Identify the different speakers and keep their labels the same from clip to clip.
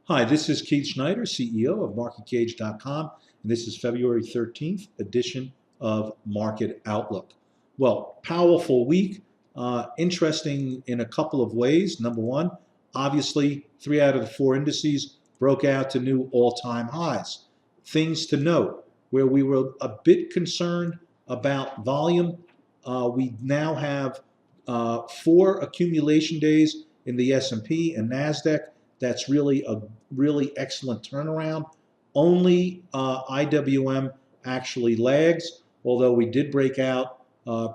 Speaker 1: Hi, this is Keith Schneider, CEO of MarketCage.com, and this is February 13th edition of Market Outlook. Well, powerful week, interesting in a couple of ways. Number one, obviously, 3 out of the 4 indices broke out to new all-time highs. Things to note, where we were a bit concerned about volume, we now have 4 accumulation days in the S&P and Nasdaq. That's really a really excellent turnaround. Only IWM actually lags, although we did break out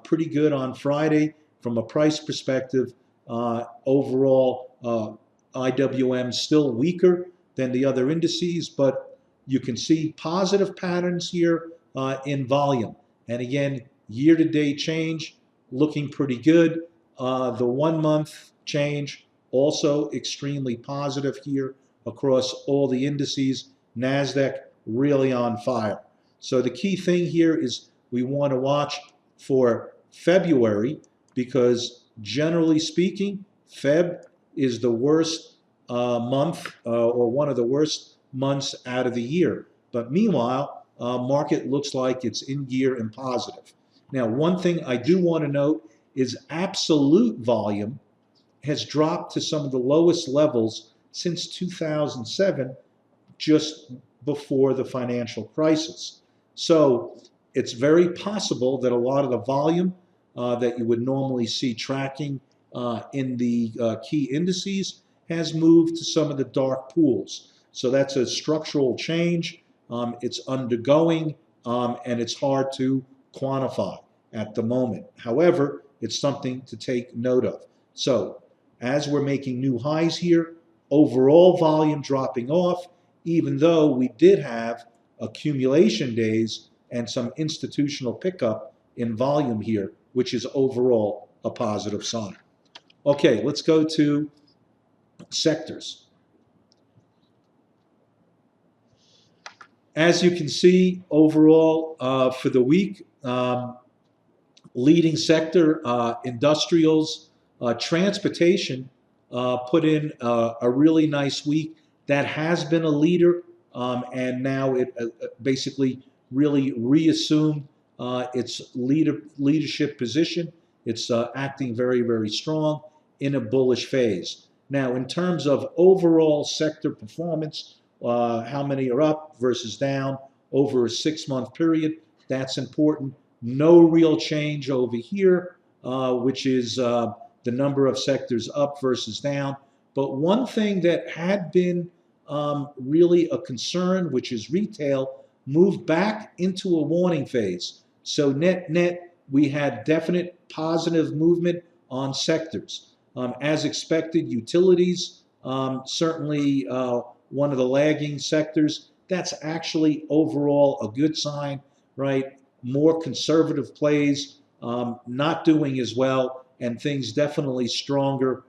Speaker 1: pretty good on Friday from a price perspective. Overall, IWM still weaker than the other indices, but you can see positive patterns here in volume. And again, year-to-date change looking pretty good. The 1-month change also extremely positive here across all the indices. Nasdaq really on fire. So the key thing here is we want to watch for February, because generally speaking, Feb is the worst month or one of the worst months out of the year. But meanwhile, market looks like it's in gear and positive. Now, one thing I do want to note is absolute volume has dropped to some of the lowest levels since 2007, just before the financial crisis. So it's very possible that a lot of the volume that you would normally see tracking in the key indices has moved to some of the dark pools. So that's a structural change. It's undergoing, and it's hard to quantify at the moment. However, it's something to take note of. So as we're making new highs here, overall volume dropping off, even though we did have accumulation days and some institutional pickup in volume here, which is overall a positive sign. Okay, let's go to sectors. As you can see, overall for the week, leading sector, industrials, transportation put in a really nice week. That has been a leader, and now it basically really reassumed its leadership position. It's acting very, very strong in a bullish phase. Now, in terms of overall sector performance, how many are up versus down over a 6-month period, that's important. No real change over here, which is the number of sectors up versus down. But one thing that had been really a concern, which is retail, moved back into a warning phase. So net, we had definite positive movement on sectors. As expected, utilities, certainly one of the lagging sectors. That's actually overall a good sign, right? More conservative plays not doing as well, and things definitely stronger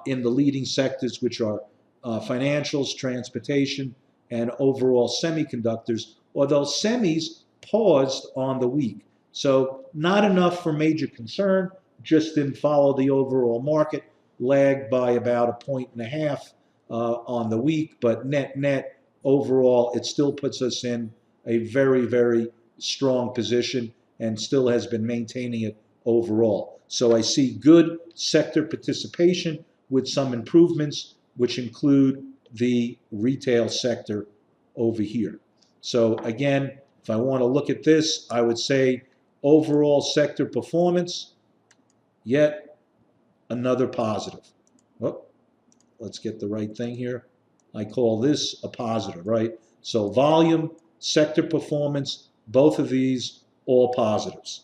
Speaker 1: in the leading sectors, which are financials, transportation, and overall semiconductors, although semis paused on the week. So not enough for major concern, just didn't follow the overall market, lagged by about 1.5 on the week, but net, overall, it still puts us in a very, very strong position and still has been maintaining it overall. So I see good sector participation with some improvements, which include the retail sector over here. So again, if I want to look at this, I would say overall sector performance, yet another positive. Oh, let's get the right thing here. I call this a positive, right? So volume, sector performance, both of these all positives.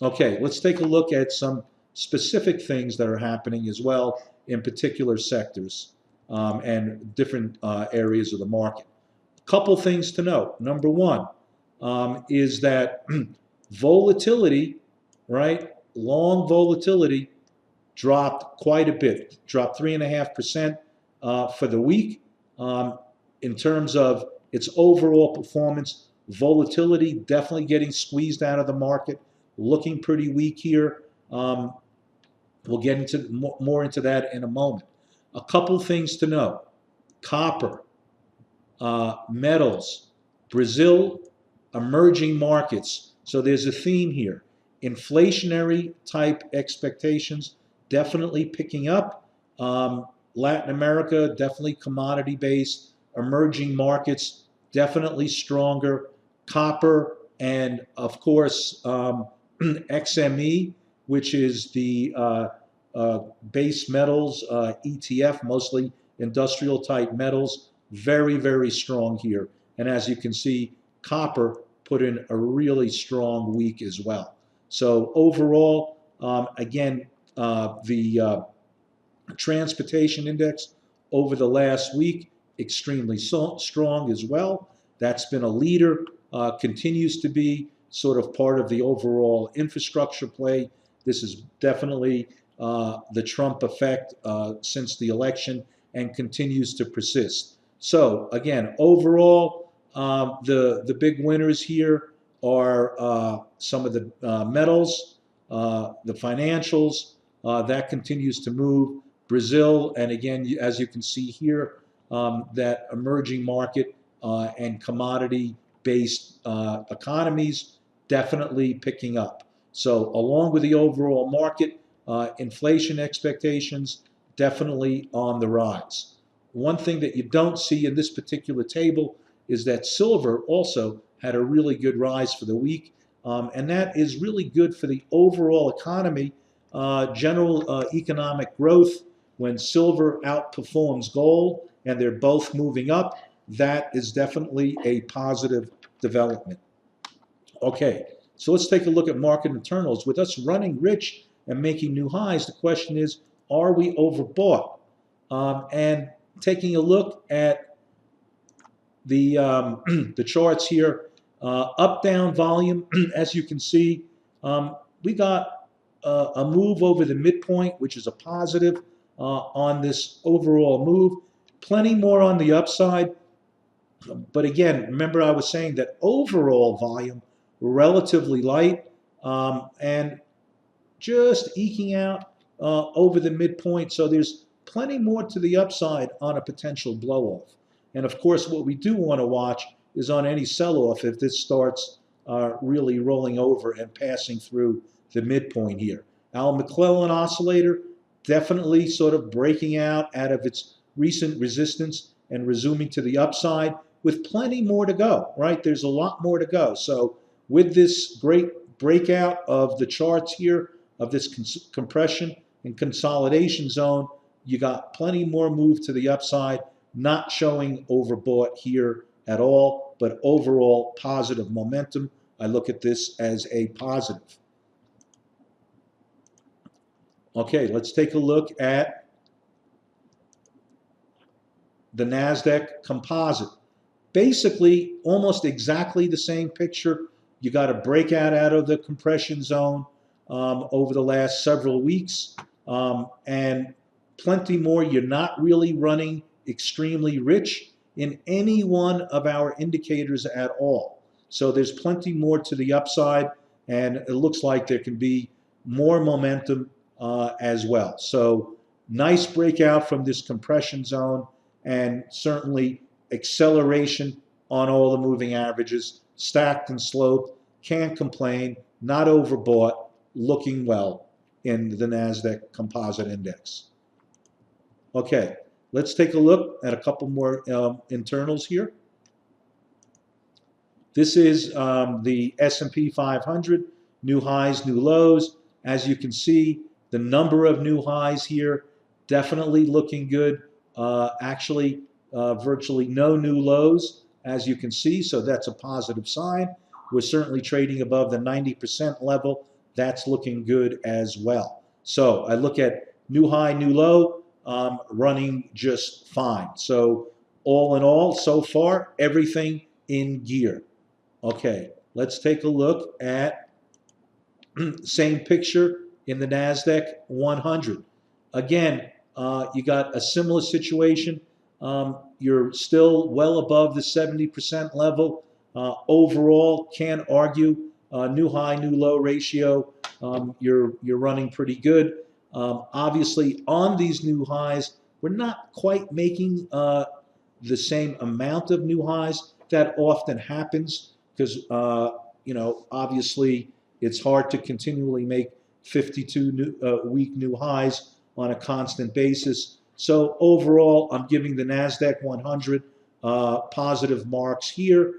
Speaker 1: Okay, let's take a look at some specific things that are happening as well in particular sectors and different areas of the market. A couple things to note. Number one is that volatility, right? Long volatility dropped quite a bit, dropped 3.5% for the week. In terms of its overall performance, volatility definitely getting squeezed out of the market, looking pretty weak here. We'll get into more into that in a moment. A couple things to know. copper, metals, Brazil, emerging markets. So there's a theme here. Inflationary type expectations definitely picking up. Latin America, definitely commodity based. Emerging markets, definitely stronger. Copper and, of course, XME, which is the base metals ETF, mostly industrial type metals, very, very strong here. And as you can see, copper put in a really strong week as well. So overall, again, the transportation index over the last week, extremely strong as well. That's been a leader, continues to be sort of part of the overall infrastructure play. This is definitely the Trump effect since the election and continues to persist. So again, overall, the big winners here are some of the metals, the financials, that continues to move. Brazil, and again, as you can see here, that emerging market and commodity-based economies definitely picking up. So along with the overall market, inflation expectations definitely on the rise. One thing that you don't see in this particular table is that silver also had a really good rise for the week, and that is really good for the overall economy, general economic growth. When silver outperforms gold and they're both moving up, that is definitely a positive development. Okay, so let's take a look at market internals. With us running rich and making new highs, the question is, are we overbought? And taking a look at the the charts here, up-down volume, as you can see, we got a move over the midpoint, which is a positive on this overall move. Plenty more on the upside. But again, remember I was saying that overall volume relatively light and just eking out over the midpoint. So there's plenty more to the upside on a potential blow-off. And of course, what we do want to watch is on any sell-off if this starts really rolling over and passing through the midpoint here. Our McClellan oscillator definitely sort of breaking out of its recent resistance and resuming to the upside with plenty more to go, right? There's a lot more to go. So with this great breakout of the charts here, of this compression and consolidation zone, you got plenty more move to the upside, not showing overbought here at all, but overall positive momentum. I look at this as a positive. Okay, let's take a look at the Nasdaq Composite. Basically, almost exactly the same picture. You got a breakout out of the compression zone over the last several weeks, and plenty more. You're not really running extremely rich in any one of our indicators at all. So there's plenty more to the upside, and it looks like there can be more momentum as well. So nice breakout from this compression zone, and certainly acceleration on all the moving averages, stacked and sloped, can't complain, not overbought, looking well in the Nasdaq Composite Index. Okay, let's take a look at a couple more internals here. This is the S&P 500, new highs, new lows. As you can see, the number of new highs here definitely looking good. Actually, virtually no new lows, as you can see, so that's a positive sign. We're certainly trading above the 90% level. That's looking good as well. So I look at new high, new low, running just fine. So all in all, so far, everything in gear. Okay, let's take a look at same picture in the Nasdaq 100. Again, you got a similar situation. You're still well above the 70% level. Overall, can't argue. New high, new low ratio. You're running pretty good. Obviously, on these new highs, we're not quite making the same amount of new highs. That often happens because, obviously it's hard to continually make 52 week new highs on a constant basis. So overall, I'm giving the Nasdaq 100 positive marks here,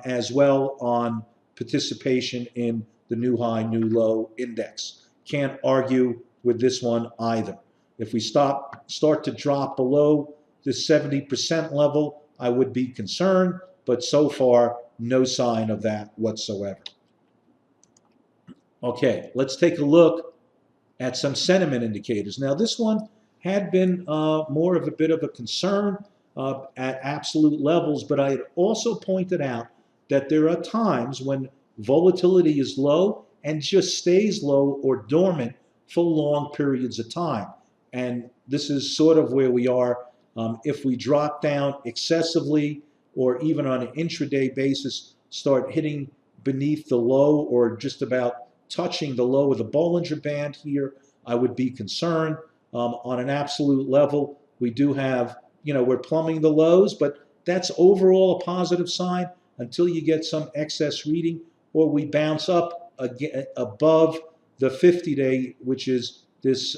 Speaker 1: as well on participation in the new high, new low index. Can't argue with this one either. If we start to drop below the 70% level, I would be concerned, but so far, no sign of that whatsoever. Okay, let's take a look at some sentiment indicators. Now, this one had been more of a bit of a concern at absolute levels, but I had also pointed out that there are times when volatility is low and just stays low or dormant for long periods of time. And this is sort of where we are. If we drop down excessively or even on an intraday basis, start hitting beneath the low or just about touching the low of the Bollinger Band here, I would be concerned. On an absolute level, we do have, we're plumbing the lows, but that's overall a positive sign until you get some excess reading or we bounce up again above the 50-day, which is this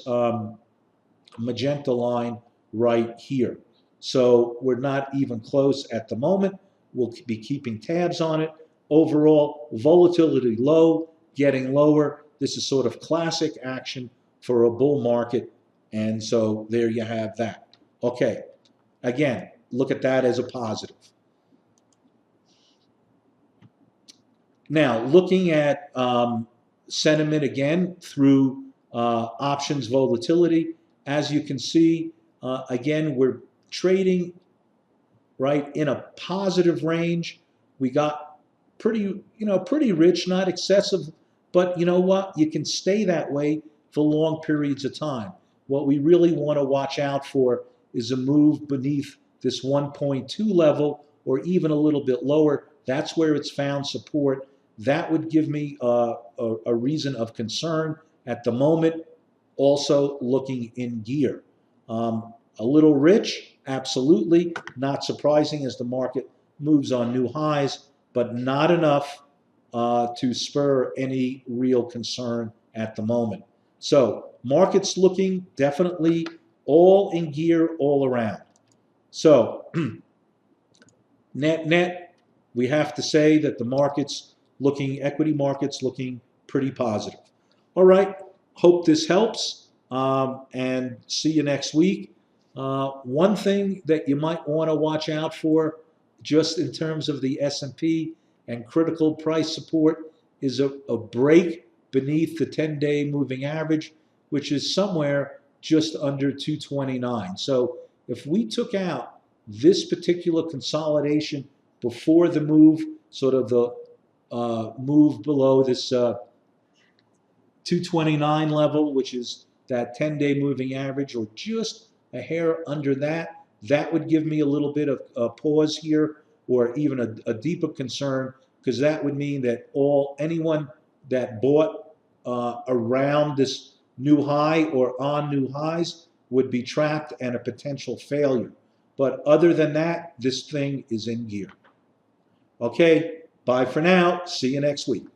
Speaker 1: magenta line right here. So we're not even close at the moment. We'll be keeping tabs on it. Overall, volatility low, getting lower. This is sort of classic action for a bull market. And so there you have that. Okay, again, look at that as a positive. Now, looking at sentiment again through options volatility, as you can see, again, we're trading right in a positive range. We got pretty rich, not excessive, but you know what? You can stay that way for long periods of time. What we really want to watch out for is a move beneath this 1.2 level or even a little bit lower. That's where it's found support. That would give me a reason of concern at the moment. Also looking in gear. A little rich, absolutely, not surprising as the market moves on new highs, but not enough to spur any real concern at the moment. So market's looking definitely all in gear all around. So net, we have to say that the equity market's looking pretty positive. All right, hope this helps, and see you next week. One thing that you might want to watch out for, just in terms of the S&P and critical price support, is a break beneath the 10-day moving average, which is somewhere just under 229. So if we took out this particular consolidation before the move, sort of the move below this 229 level, which is that 10-day moving average, or just a hair under that, that would give me a little bit of a pause here, or even a deeper concern, because that would mean that anyone that bought around this new high or on new highs would be trapped and a potential failure. But other than that, this thing is in gear. Okay, bye for now. See you next week.